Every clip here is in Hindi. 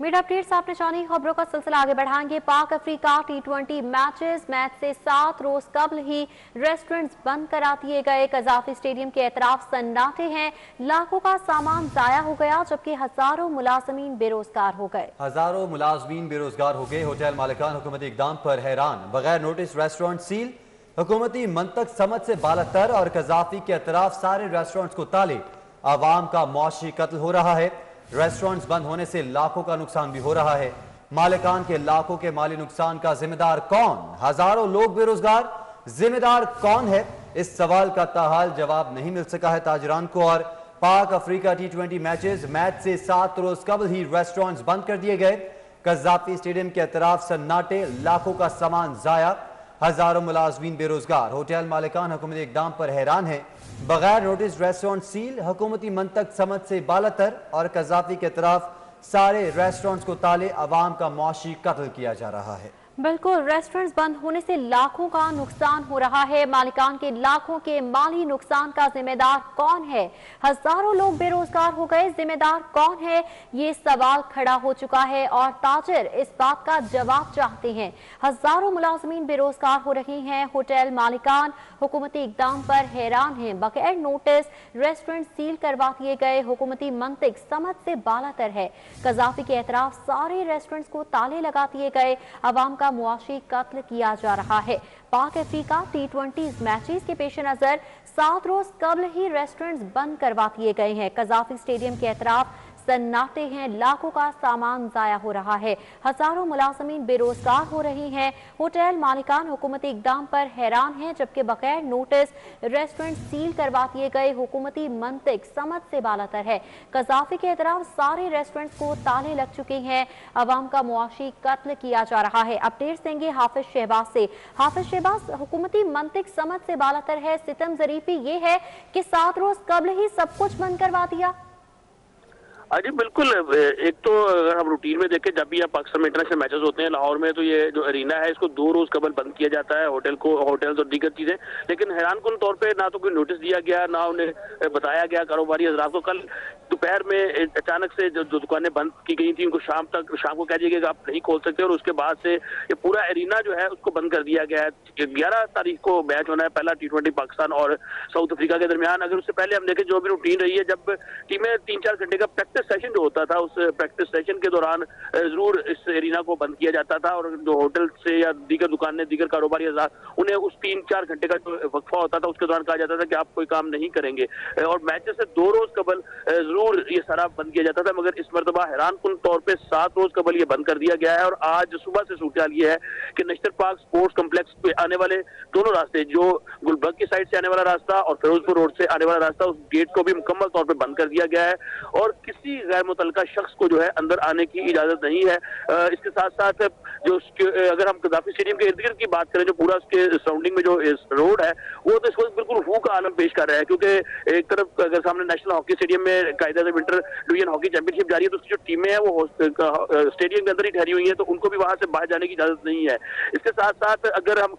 मीड अपडेट्स आपने जानी, खबरों का सिलसिला आगे बढ़ाएंगे। पाक अफ्रीका T20 मैच से 7 रोज कबल ही रेस्टोरेंट्स बंद करा दिए गए। कजाफी स्टेडियम के एतराफ सन्नाटे हैं, लाखों का सामान जाया हो गया, जबकि हजारों मुलाजमीन बेरोजगार हो गए। होटल मालिकान हुकूमती इकदाम पर हैरान, बगैर नोटिस रेस्टोरेंट सील, हुकूमती मंतक समझ से बालातर और कजाफी के एतराफ सारे रेस्टोरेंट्स को ताले। आवाम का मुआशी कत्ल हो रहा है। रेस्टोरेंट्स बंद होने से लाखों का नुकसान भी हो रहा है। मालिकान के लाखों के माली नुकसान का जिम्मेदार कौन? हजारों लोग बेरोजगार, जिम्मेदार कौन है? इस सवाल का ताहाल जवाब नहीं मिल सका है ताजरान को। और पाक अफ्रीका T20 मैच से 7 रोज कबल ही रेस्टोरेंट्स बंद कर दिए गए। कजाफी स्टेडियम के अतराफ सन्नाटे, लाखों का सामान जाया, हजारों मुलाजमीन बेरोजगार। होटल मालिकान हुकूमती इकदाम पर हैरान है, बगैर नोटिस रेस्टोरेंट सील, हुकूमती मंतक समझ से बालातर और कजाफी के तरफ सारे रेस्टोरेंट्स को ताले। अवाम का मुआशी कत्ल किया जा रहा है। बिल्कुल, रेस्टोरेंट्स बंद होने से लाखों का नुकसान हो रहा है। मालिकान के लाखों के माली नुकसान का जिम्मेदार कौन है? हजारों लोग बेरोजगार हो गए, जिम्मेदार कौन है? ये सवाल खड़ा हो चुका है और ताजिर इस बात का जवाब चाहते हैं। हजारों मुलाजमीन बेरोजगार हो रहे हैं। होटल मालिकान हुकूमती इकदाम पर हैरान हैं, बगैर नोटिस रेस्टोरेंट सील करवा दिए गए। हुकूमती मंतिक समझ से बालातर है। कजाफी के एतराफ सारे रेस्टोरेंट्स को ताले लगा दिए गए। अवाम का मुआशी कत्ल किया जा रहा है। पाक अफ्रीका T20 मैचेस के पेश नजर 7 रोज कबल ही रेस्टोरेंट्स बंद करवा दिए गए हैं। कजाफी स्टेडियम के एतराफ सन्नाटे हैं, लाखों का सामान जाया हो रहा है, हजारों मुलाजमीन बेरोजगार हो रही हैं। होटल मालिकान हुकूमती इकदाम पर हैरान हैं, जबकि बगैर नोटिस रेस्टोरेंट सील करवा दिए गए। हुकूमती मंतिक समझ से बालातर है। कजाफी के तरफ सारे रेस्टोरेंट्स को ताले लग चुके हैं। अवाम का मुआशी कत्ल किया जा रहा है। अपडेट्स देंगे हाफिज शहबाज से। हाफिज शहबाज, हुकूमती मंतिक समझ से बालातर है, सितम ज़रीफी ये है कि 7 रोज कबल ही सब कुछ बंद करवा दिया। जी बिल्कुल। एक तो अगर हम रूटीन में देखें, जब भी यहाँ पाकिस्तान में इंटरनेशनल मैचेस होते हैं लाहौर में, तो ये जो अरीना है इसको 2 रोज कबल बंद किया जाता है, होटल्स और दीगर चीजें। लेकिन हैरानकुन तौर पे ना तो कोई नोटिस दिया गया, ना उन्हें बताया गया कारोबारी हजरात को। कल दोपहर में अचानक से जो दुकानें बंद की गई थी उनको शाम को कह दिया गया कि आप नहीं खोल सकते, और उसके बाद से ये पूरा अरीना जो है उसको बंद कर दिया गया है। 11 तारीख को मैच होना है, पहला T20 पाकिस्तान और साउथ अफ्रीका के दरमियान। अगर उससे पहले हम देखें जो भी रूटीन रही है, जब टीमें 3-4 घंटे का प्रैक्टिस सेशन जो होता था, उस प्रैक्टिस सेशन के दौरान जरूर इस एरिना को बंद किया जाता था, और जो होटल से या दीगर दुकानें, दीगर कारोबारी उन्हें उस 3-4 घंटे का जो वक्फा होता था उसके दौरान कहा जाता था कि आप कोई काम नहीं करेंगे, और मैचेस से 2 रोज कबल जरूर ये सारा बंद किया जाता था। मगर इस मरतबा हैरानकुन तौर पर 7 रोज कबल ये बंद कर दिया गया है। और आज सुबह से सूरत ये है कि नश्तर पार्क स्पोर्ट्स कम्प्लेक्स पे आने वाले दोनों रास्ते, जो गुलबर्ग की साइड से आने वाला रास्ता और फिरोजपुर रोड से आने वाला रास्ता, उस गेट को भी मुकम्मल तौर पर बंद कर दिया गया है, और किसी गैर मुतल्लका शख्स को जो है अंदर आने की इजाजत नहीं है। इसके साथ साथ जो अगर हम कजाफी स्टेडियम के इर्द गिर्द की बात करें, जो पूरा उसके सराउंडिंग में जो रोड है वो तो इस वक्त बिल्कुल हू का आलम पेश कर रहा है, क्योंकि एक तरफ अगर सामने नेशनल हॉकी स्टेडियम में कायदा से विंटर डिवीजन हॉकी चैंपियनशिप जारी है, तो उसकी जो टीमें हैं वो स्टेडियम के अंदर ही ठहरी हुई हैं, तो उनको भी वहां से बाहर जाने की इजाजत नहीं है। इसके साथ साथ अगर हम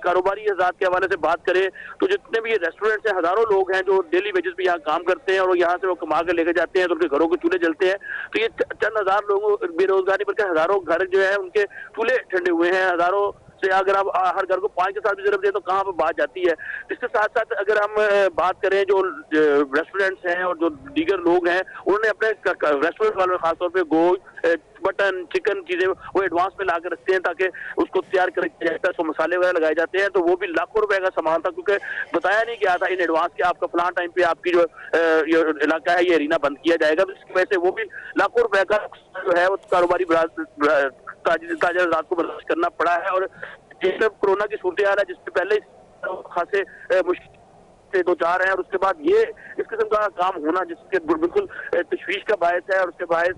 कारोबारी हज़रात के हवाले से बात करें, तो जितने भी ये रेस्टोरेंट्स हैं, हजारों लोग हैं जो डेली बेसिस पे यहाँ काम करते हैं, और यहाँ से वो कमा कर लेकर जाते हैं, तो उनके घरों के चूल्हे जलते हैं। तो ये चंद हजार लोगों बेरोजगारी, बल्कि हजारों घर जो है उनके चूल्हे ठंडे हुए हैं। हजारों से अगर आप हर घर को 5 के साथ भी जरूरत दे तो कहाँ पर बात जाती है। इसके साथ साथ अगर हम बात करें, जो रेस्टोरेंट्स हैं और जो दीगर लोग हैं, उन्होंने अपने रेस्टोरेंट वालों खासतौर पर गोश्त, मटन, चिकन चीजें वो एडवांस में ला कर रखते हैं ताकि उसको तैयार करके जाता है, उसको मसाले वगैरह लगाए जाते हैं। तो वो भी लाखों रुपए का सामान था, क्योंकि बताया नहीं गया था इन एडवांस कि आपका फलां टाइम पे आपकी जो ये इलाका है ये एरिना बंद किया जाएगा। तो इसकी वजह से वो भी लाखों रुपए का जो है वो कारोबारी ताजर रात को बर्दाश्त करना पड़ा है। और जैसे कोरोना की सूरत हाल है, जिससे पहले खासे मुश्किल से 2-4 है, और उसके बाद ये इस किस्म का काम होना जिसके बिल्कुल तशवीश का बायस है। और उसके बायस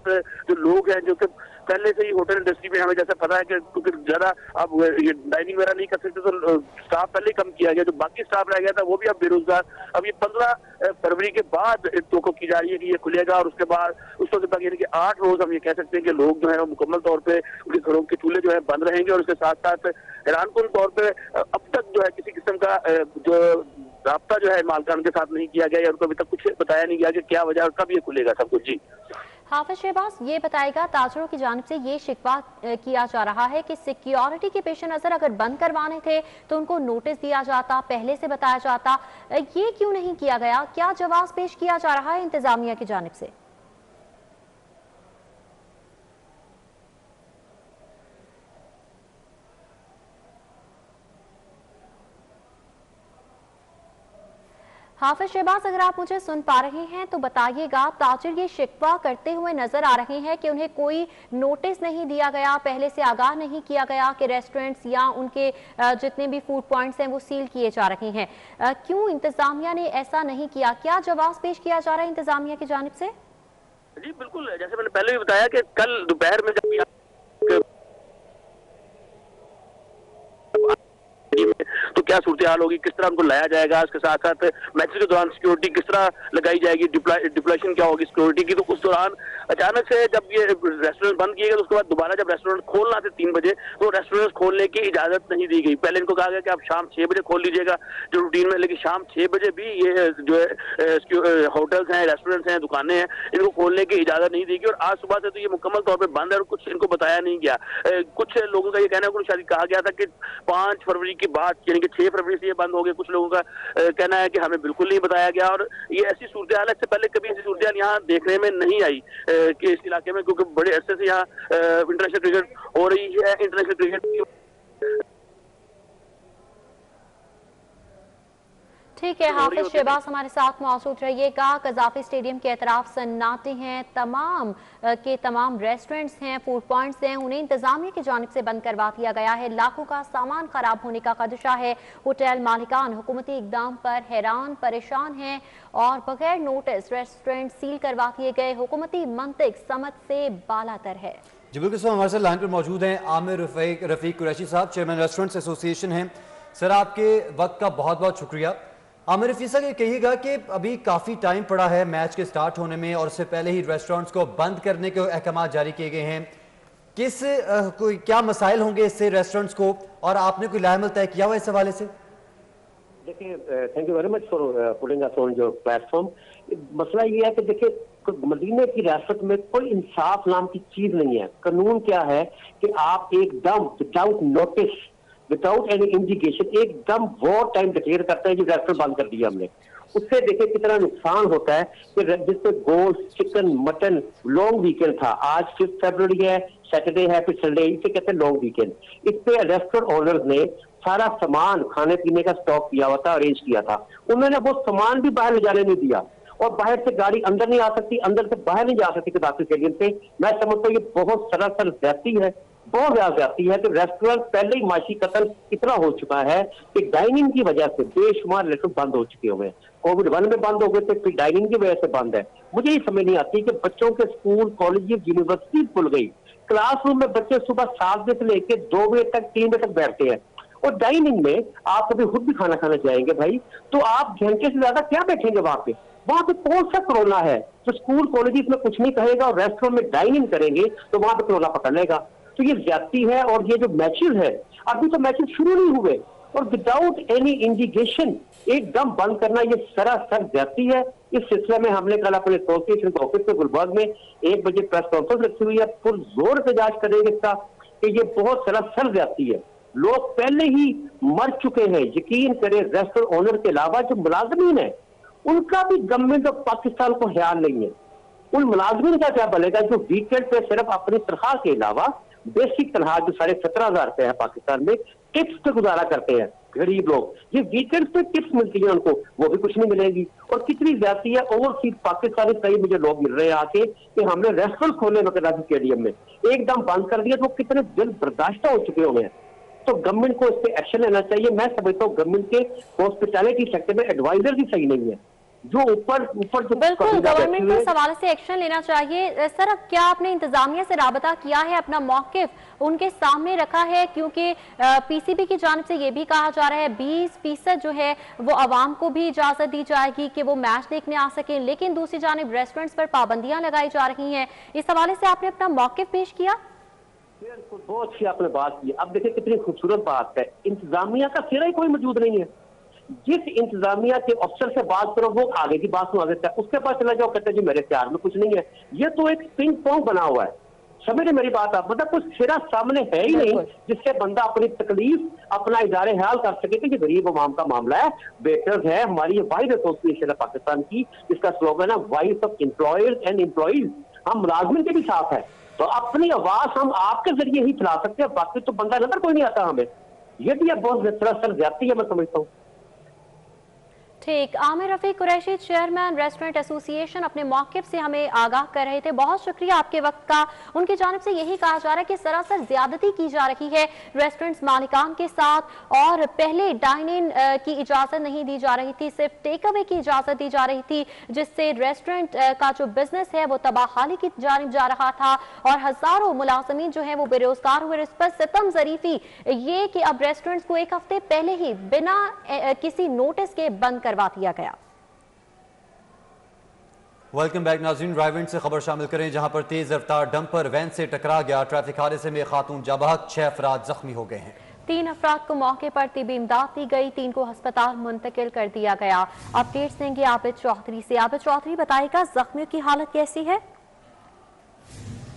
जो लोग हैं, जो कि पहले से ही होटल इंडस्ट्री में हमें जैसा पता है कि क्योंकि ज्यादा अब ये डाइनिंग वगैरह नहीं कर सकते, तो स्टाफ पहले कम किया गया, जो बाकी स्टाफ रह गया था वो भी अब बेरोजगार। अब ये 15 फरवरी के बाद तो की जा रही है कि ये खुलेगा, और उसके बाद उसको तक यानी कि 8 रोज हम ये कह सकते हैं कि लोग जो है वो मुकम्मल तौर पर उनके घरों के चूल्हे जो है बंद रहेंगे। और उसके साथ साथ हैरानकुन तौर पर अब तक जो है किसी किस्म का जो राब्ता जो है मालकान के साथ नहीं किया गया, या उनको अभी तक कुछ बताया नहीं गया कि क्या वजह और कब ये खुलेगा सब कुछ। जी हाफिज शहबाज, ये बताएगा, ताजरों की जानिब से ये शिकवा किया जा रहा है कि सिक्योरिटी के पेश नज़र अगर बंद करवाने थे तो उनको नोटिस दिया जाता, पहले से बताया जाता, ये क्यों नहीं किया गया? क्या जवाब पेश किया जा रहा है इंतजामिया की जानिब से? हाफिज शहबाज, अगर आप मुझे सुन पा रहे हैं तो बताइएगा, ताजिर ये शिकवा करते हुए नजर आ रहे हैं कि उन्हें कोई नोटिस नहीं दिया गया, पहले से आगाह नहीं किया गया कि रेस्टोरेंट्स या उनके जितने भी फूड पॉइंट्स हैं वो सील किए जा रहे हैं। क्यों इंतजामिया ने ऐसा नहीं किया? क्या जवाब पेश किया जा रहा है इंतजामिया की जानिब से? जी बिल्कुल, जैसे मैंने पहले भी बताया कि कल दोपहर में जब तो क्या सूरत हाल होगी, किस तरह उनको लाया जाएगा, इसके साथ साथ मैचेस के दौरान सिक्योरिटी किस तरह लगाई जाएगी, डिप्लॉयशन क्या होगी सिक्योरिटी की। तो उस दौरान अचानक से जब ये रेस्टोरेंट बंद किए गए तो उसके बाद दोबारा जब रेस्टोरेंट खोलना थे 3 बजे, तो रेस्टोरेंट खोलने की इजाजत नहीं दी गई। पहले इनको कहा गया कि आप शाम 6 बजे खोल लीजिएगा जो रूटीन में, लेकिन शाम 6 बजे भी ये जो है होटल्स हैं, रेस्टोरेंट्स हैं, दुकानें हैं, इनको खोलने की इजाजत नहीं दी गई। और आज सुबह से तो ये मुकम्मल तौर पर बंद है और कुछ इनको बताया नहीं गया। कुछ लोगों का ये कहना है कि शायद कहा गया था कि 5 फरवरी के बाद यानी कि 6 फरवरी से ये बंद हो गए। कुछ लोगों का कहना है कि हमें बिल्कुल नहीं बताया गया। और ये ऐसी सूरत हाल है, इससे पहले कभी ऐसी सूरत हाल यहाँ देखने में नहीं आई कि इस इलाके में, क्योंकि बड़े अरसे से यहाँ इंटरनेशनल क्रिकेट हो रही है। इंटरनेशनल क्रिकेट ठीक है, हाफिज शहबाज हमारे साथ मौजूद रहिएगा। कजाफी स्टेडियम के अतराफ सन्नाटे हैं, तमाम के तमाम रेस्टोरेंट्स हैं, फूड पॉइंट्स हैं, उन्हें इंतजामिया की जानिब से बंद करवा दिया गया है। लाखों का सामान खराब होने का खदशा है। होटल मालिकान हुकूमती इकदाम पर हैरान परेशान हैं और बगैर नोटिस रेस्टोरेंट सील करवा दिए गए। हुकूमती मंतिक समझ से बालातर है। जी बिल्कुल सर, हमारे साथ लाइन पर मौजूद हैं आमिर रफीक कुरैशी साहब, चेयरमैन रेस्टोरेंट्स एसोसिएशन हैं। सर, आपके वक्त का बहुत बहुत शुक्रिया। आमिर रफीक साहब, ये कहिएगा कि अभी काफ़ी टाइम पड़ा है मैच के स्टार्ट होने में और उससे पहले ही रेस्टोरेंट्स को बंद करने के अहकाम जारी किए गए हैं। कोई क्या मसाइल होंगे इससे रेस्टोरेंट्स को, और आपने कोई लाइमल तय किया हुआ इस हवाले से? देखिए, thank you very much for putting us on your platform. मसला ये है कि देखिए, मदीने की रियासत में कोई इंसाफ नाम की चीज नहीं है। कानून क्या है कि आप एकदम without notice, without any indication एकदम वो टाइम डिक्लेयर करते हैं जो रेस्टोरेंट बंद कर दिया हमने। उससे देखिए कितना नुकसान होता है कि जिससे गोश्त, चिकन, मटन, लॉन्ग वीकेंड था, आज 5 फरवरी है, सैटरडे है, फिर संडे, इसे कहते हैं लॉन्ग वीकेंड। इस पे रेस्टोरेंट ओनर्स ने सारा सामान खाने पीने का स्टॉक किया हुआ था, अरेंज किया था। उन्होंने वो सामान भी बाहर ले जाने नहीं दिया और बाहर से गाड़ी अंदर नहीं आ सकती, अंदर से बाहर नहीं जा सकती कदाफी स्टेडियम से। मैं समझता हूँ ये बहुत सरासर ज्यादती है, बहुत ज्यादा जाती है कि रेस्टोरेंट पहले ही माशी कत्ल इतना हो चुका है कि डाइनिंग की वजह से बेशुमार रेस्टोरेंट बंद हो चुके हुए हैं। कोविड 1 में बंद हो गए थे, फिर डाइनिंग की वजह से बंद है। मुझे ये समझ नहीं आती कि बच्चों के स्कूल, कॉलेज, यूनिवर्सिटी खुल गई, क्लासरूम में बच्चे सुबह 7 बजे से लेकर 2 बजे तक, 3 बजे तक बैठते हैं और डाइनिंग में आप कभी खुद भी खाना खाना जाएंगे भाई, तो आप घंटे से ज्यादा क्या बैठेंगे वहां पे? वहां पे कौन सा कोरोना है जो स्कूल कॉलेज में कुछ नहीं कहेगा और रेस्टोरेंट में डाइनिंग करेंगे तो वहां पे कोरोना पकड़ लेगा? तो ये ज्यादती है। और ये जो मैचेस है, अभी तो मैचेस शुरू नहीं हुए और विदाउट एनी इंडिकेशन एकदम बंद करना, ये सरासर ज्यादती है। इस सिलसिले में हमने कल अपने एसोसिएशन के ऑफिस में गुलबर्ग में 1 बजे प्रेस कॉन्फ्रेंस रखी हुई है। फुल जोर से जांच करेंगे इसका कि ये बहुत सरासर ज्यादती है। लोग पहले ही मर चुके हैं, यकीन करें। रेस्टोरेंट ओनर के अलावा जो मुलाजमीन है उनका भी गवर्नमेंट ऑफ पाकिस्तान को ख्याल नहीं है। उन मुलाजमीन का क्या बनेगा जो वीकेंड पे सिर्फ अपनी तनख्वाह के अलावा बेसिक तनख्वाह जो 17,500 रुपए है पाकिस्तान में, टिप्स पे गुजारा करते हैं गरीब लोग। ये वीकेंड पे टिप्स मिलती है उनको, वो भी कुछ नहीं मिलेगी। और कितनी ज्यादती है, ओवरसीज पाकिस्तानी कई मुझे लोग मिल रहे हैं आके कि हमने रेस्टोरेंट खोले कराची स्टेडियम में, एकदम बंद कर दिया। तो कितने दिल बर्दाश्त हो चुके हुए हैं। तो गवर्नमेंट को इस पे एक्शन लेना चाहिए। मैं समझता हूँ गवर्नमेंट के हॉस्पिटैलिटी सेक्टर में एडवाइजर भी सही नहीं है, जो ऊपर जो बिल्कुल गवर्नमेंट को इस हवाले से एक्शन लेना चाहिए। सर, अब क्या आपने इंतजामिया से राबता किया है, अपना मौकिफ उनके सामने रखा है? क्योंकि पीसीबी की जानिब से ये भी कहा जा रहा है 20% जो है वो आवाम को भी इजाजत दी जाएगी कि वो मैच देखने आ सके, लेकिन दूसरी जानिब रेस्टोरेंट्स पर पाबंदियां लगाई जा रही हैं। इस हवाले से आपने अपना मौकिफ पेश किया? बहुत अच्छी आपने बात की। अब देखिए कितनी खूबसूरत बात है, इंतजामिया का सिरा ही कोई मौजूद नहीं है। जिस इंतजामिया के अफसर से बात करो वो आगे की बात सुना देता है, उसके पास चला जाओ कहते हैं जी मेरे इख्तियार में कुछ नहीं है। ये तो एक पिंग पोंग बना हुआ है, समझ मेरी बात आप, मतलब कुछ सिरा सामने है ही नहीं जिससे बंदा अपनी तकलीफ अपना इजारे ख्याल कर सके कि ये गरीब अवाम का मामला है। बेटर्स है हमारी ये वाइड एसोसिएशन है पाकिस्तान की, इसका स्लोगन है voice of employers and employees, हम मुलाजमिन के भी साथ है, तो अपनी आवाज हम आपके जरिए ही फैला सकते हैं, बाकी तो बंदा नजर कोई नहीं आता हमें। ये भी बहुत सर जाती है, मैं समझता हूँ। ठीक, Aamir Rafiq Qureshi chairman restaurant association अपने मौक़िफ़ से हमें आगाह कर रहे थे। बहुत शुक्रिया आपके वक्त का। उनकी जानिब से यही कहा जा रहा है कि सरासर ज्यादती की जा रही है रेस्टोरेंट्स मालिकान के साथ, और पहले डाइन इन की इजाजत नहीं दी जा रही थी, सिर्फ टेक अवे की इजाजत दी जा रही थी, जिससे रेस्टोरेंट का जो बिजनेस है वो तबाहाली की जानिब जा रहा था और हजारों मुलाजमीन जो है वो बेरोजगार हुए। इस पर सितम जरीफी ये कि अब रेस्टोरेंट्स को एक हफ्ते पहले ही बिना किसी नोटिस के बंद करवा दिया गया। वेलकम बैक नाज़रीन, ड्राइविंग से खबर शामिल करें जहां पर तेज रफ्तार डंपर वैन से टकरा गया। ट्रैफिक हादसे में खातून जाबहक, 6 अफराद जख्मी हो गए हैं। 3 अफराद को मौके पर तिबी इमदाद दी गई, 3 को अस्पताल मुंतकिल कर दिया गया। अपडेट्स देंगे आबिद चौधरी से। आबिद चौधरी बताएगा जख्मियों की हालत कैसी है?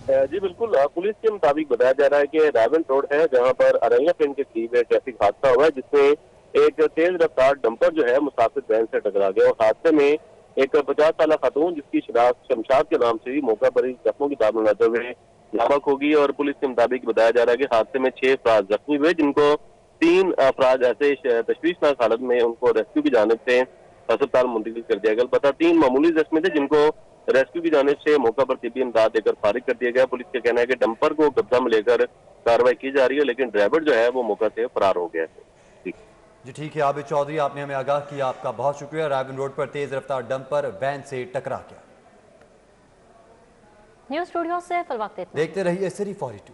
जी बिल्कुल, पुलिस के मुताबिक बताया जा रहा है कि रावल रोड है जहां पर अरैया पिंड के करीब ट्रैफिक हादसा हुआ है, जिसमें एक तेज रफ्तार डंपर जो है मुसाफिर वैन से टकरा गया और हादसे में एक 50 साल खातून जिसकी शनाख्त शमशाद के नाम से ही मौका पर ही जख्मों की ताब बनाते हुए लामक होगी। और पुलिस के मुताबिक बताया जा रहा है कि हादसे में 6 अफराद जख्मी हुए, जिनको 3 अफराद ऐसे तशवीशनाक हालत में उनको रेस्क्यू की जानिब से अस्पताल मुंतकिल कर दिया गया। अलबत्ता 3 मामूली जख्मी थे जिनको रेस्क्यू की जानिब से मौका पर तिब्बी इमदाद देकर फारिग कर दिया गया। पुलिस का कहना है कि डंपर को कब्जा में लेकर कार्रवाई की जा रही है, लेकिन ड्राइवर जो है वो मौका से फरार हो गया है। जी ठीक है आबिद चौधरी, आपने हमें आगाह किया, आपका बहुत शुक्रिया। रायबन रोड पर तेज रफ्तार डंपर वैन से टकरा गया। न्यूज़ स्टूडियो से फिलहाल देखते रहिए सिटी 42।